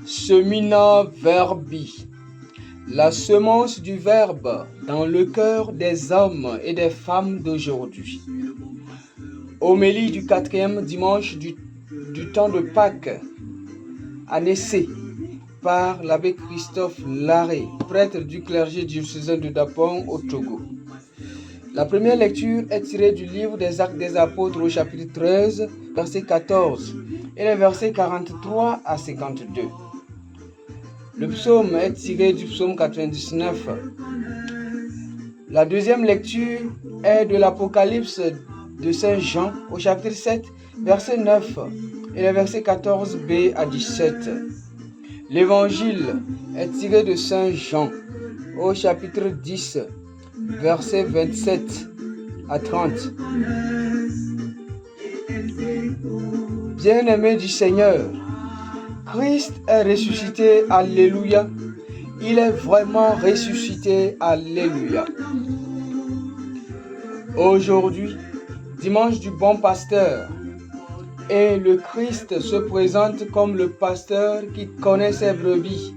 Semina verbi, la semence du Verbe dans le cœur des hommes et des femmes d'aujourd'hui. Homélie du 4e dimanche du temps de Pâques, année C, par l'abbé Christophe Larré, prêtre du clergé diocésain de Dapong au Togo. La première lecture est tirée du livre des Actes des Apôtres au chapitre 13, verset 14 et les versets 43 à 52. Le psaume est tiré du psaume 99. La deuxième lecture est de l'Apocalypse de Saint Jean au chapitre 7, verset 9 et les versets 14b à 17. L'évangile est tiré de Saint Jean au chapitre 10, versets 27 à 30. Bien-aimés du Seigneur, Christ est ressuscité, alléluia. Il est vraiment ressuscité, alléluia. Aujourd'hui, dimanche du bon pasteur, et le Christ se présente comme le pasteur qui connaît ses brebis,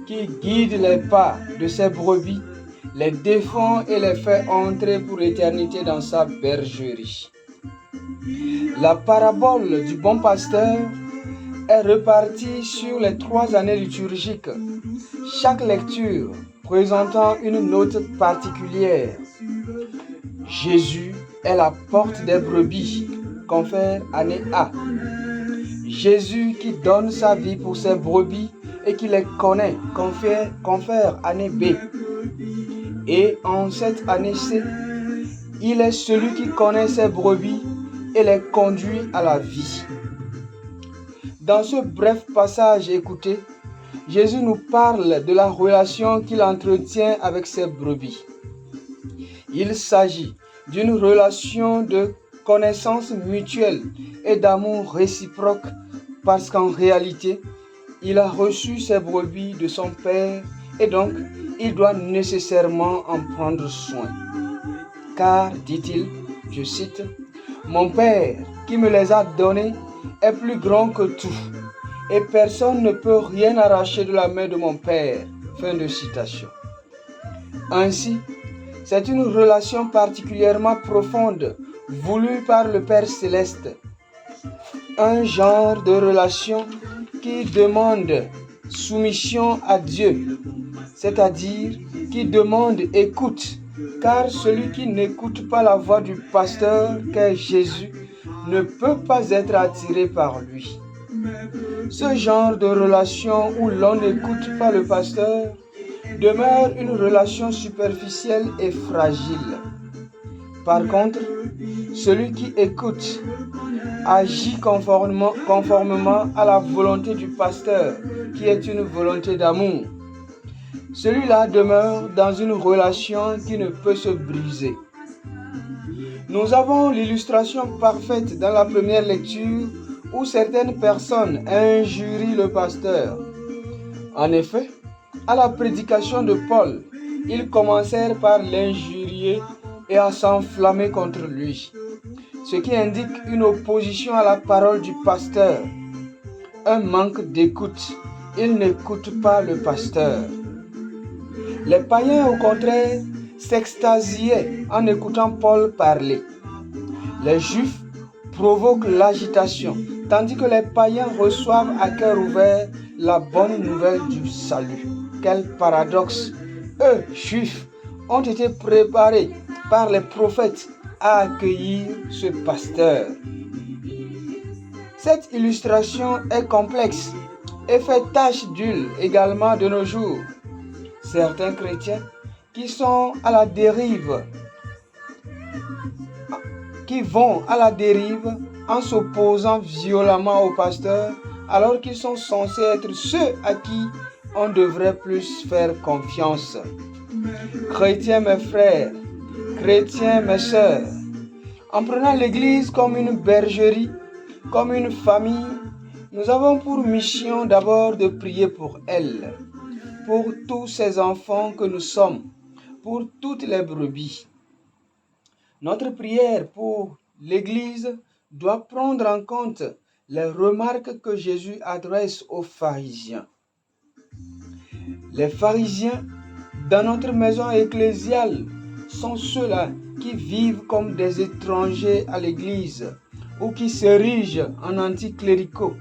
qui guide les pas de ses brebis, les défend et les fait entrer pour l'éternité dans sa bergerie. La parabole du bon pasteur est repartie sur les 3 années liturgiques, chaque lecture présentant une note particulière. Jésus est la porte des brebis, confère année A. Jésus qui donne sa vie pour ses brebis et qui les connaît, confère année B. Et en cette année C, il est celui qui connaît ses brebis et les conduit à la vie. Dans ce bref passage écouté, Jésus nous parle de la relation qu'il entretient avec ses brebis. Il s'agit d'une relation de connaissance mutuelle et d'amour réciproque parce qu'en réalité, il a reçu ses brebis de son Père et donc il doit nécessairement en prendre soin. Car, dit-il, je cite, « Mon Père qui me les a donnés est plus grand que tout, et personne ne peut rien arracher de la main de mon Père. » Fin de citation. Ainsi, c'est une relation particulièrement profonde, voulue par le Père Céleste. Un genre de relation qui demande soumission à Dieu, c'est-à-dire qui demande écoute, car celui qui n'écoute pas la voix du pasteur qu'est Jésus ne peut pas être attiré par lui. Ce genre de relation où l'on n'écoute pas le pasteur demeure une relation superficielle et fragile. Par contre, celui qui écoute agit conformément à la volonté du pasteur, qui est une volonté d'amour. Celui-là demeure dans une relation qui ne peut se briser. Nous avons l'illustration parfaite dans la première lecture où certaines personnes injurient le pasteur. En effet, à la prédication de Paul, ils commencèrent par l'injurier et à s'enflammer contre lui, ce qui indique une opposition à la parole du pasteur, un manque d'écoute. Ils n'écoutent pas le pasteur. Les païens, au contraire, s'extasiaient en écoutant Paul parler. Les Juifs provoquent l'agitation, tandis que les païens reçoivent à cœur ouvert la bonne nouvelle du salut. Quel paradoxe! Eux, Juifs, ont été préparés par les prophètes à accueillir ce pasteur. Cette illustration est complexe et fait tache d'huile également de nos jours. Certains chrétiens qui sont à la dérive, qui vont à la dérive en s'opposant violemment au pasteur, alors qu'ils sont censés être ceux à qui on devrait plus faire confiance. Chrétiens mes frères, chrétiens mes sœurs, en prenant l'Église comme une bergerie, comme une famille, nous avons pour mission d'abord de prier pour elle, pour tous ces enfants que nous sommes, pour toutes les brebis. Notre prière pour l'Église doit prendre en compte les remarques que Jésus adresse aux pharisiens. Les pharisiens dans notre maison ecclésiale sont ceux-là qui vivent comme des étrangers à l'église ou qui s'érigent en anticléricaux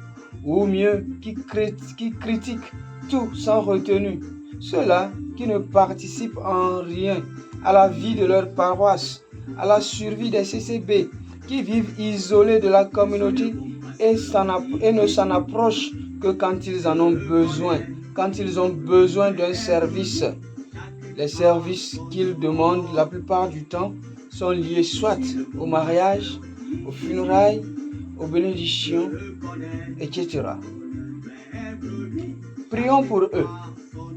ou mieux qui critiquent tout sans retenue. Ceux-là qui ne participent en rien à la vie de leur paroisse, à la survie des CCB, qui vivent isolés de la communauté et ne s'en approchent que quand ils en ont besoin, quand ils ont besoin d'un service. Les services qu'ils demandent la plupart du temps sont liés soit au mariage, aux funérailles, aux bénédictions, etc. Prions pour eux.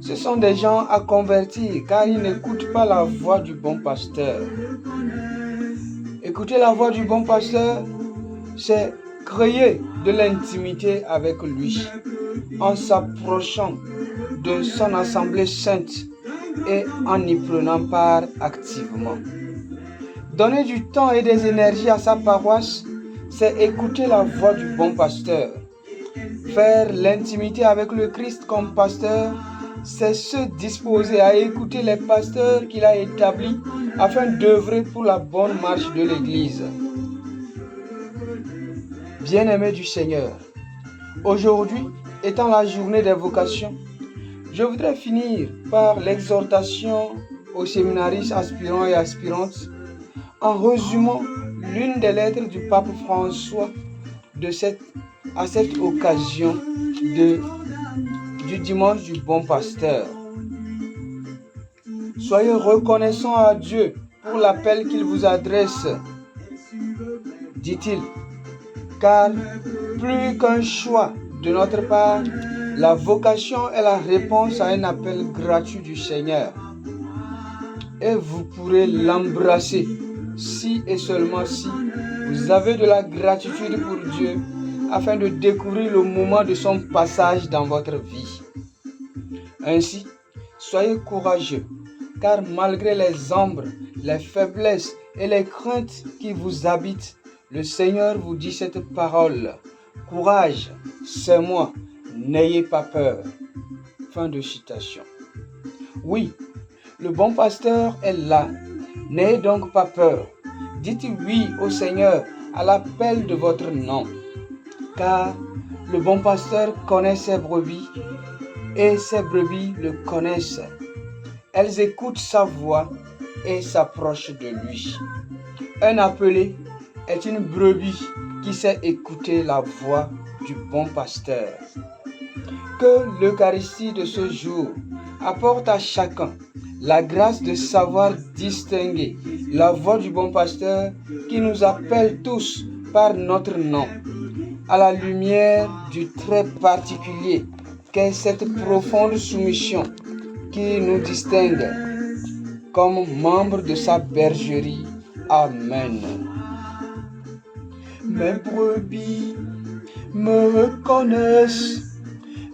Ce sont des gens à convertir car ils n'écoutent pas la voix du bon pasteur. Écouter la voix du bon pasteur, c'est créer de l'intimité avec lui en s'approchant de son assemblée sainte et en y prenant part activement. Donner du temps et des énergies à sa paroisse, c'est écouter la voix du bon pasteur. Faire l'intimité avec le Christ comme pasteur, c'est se disposer à écouter les pasteurs qu'il a établis afin d'œuvrer pour la bonne marche de l'Église. Bien-aimés du Seigneur, aujourd'hui étant la journée des vocations, je voudrais finir par l'exhortation aux séminaristes aspirants et aspirantes en résumant l'une des lettres du pape François à cette occasion du dimanche du bon pasteur. Soyez reconnaissants à Dieu pour l'appel qu'il vous adresse, dit-il, car plus qu'un choix de notre part, la vocation est la réponse à un appel gratuit du Seigneur. Et vous pourrez l'embrasser si et seulement si vous avez de la gratitude pour Dieu afin de découvrir le moment de son passage dans votre vie. Ainsi, soyez courageux, car malgré les ombres, les faiblesses et les craintes qui vous habitent, le Seigneur vous dit cette parole. Courage, c'est moi, n'ayez pas peur. Fin de citation. Oui, le bon pasteur est là. N'ayez donc pas peur. Dites oui au Seigneur à l'appel de votre nom. Car le bon pasteur connaît ses brebis et ses brebis le connaissent. Elles écoutent sa voix et s'approchent de lui. Un appelé est une brebis qui sait écouter la voix du bon pasteur. Que l'Eucharistie de ce jour apporte à chacun la grâce de savoir distinguer la voix du bon pasteur qui nous appelle tous par notre nom, à la lumière du trait particulier qu'est cette profonde soumission qui nous distingue comme membres de sa bergerie. Amen. Mes brebis me connaissent,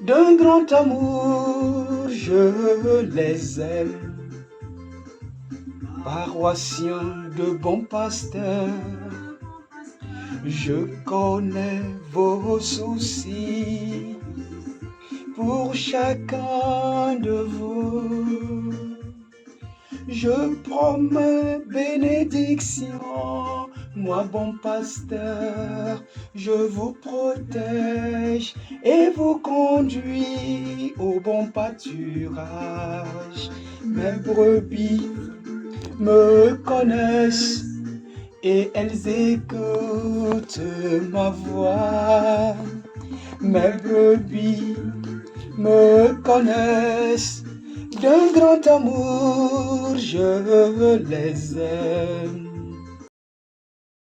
d'un grand amour je les aime. Paroissiens de bons pasteurs, je connais vos soucis pour chacun de vous. Je promets bénédiction, moi bon pasteur, je vous protège et vous conduis au bon pâturage. Mes brebis me connaissent et elles écoutent ma voix. Mes brebis me connaissent, d'un grand amour je les aime.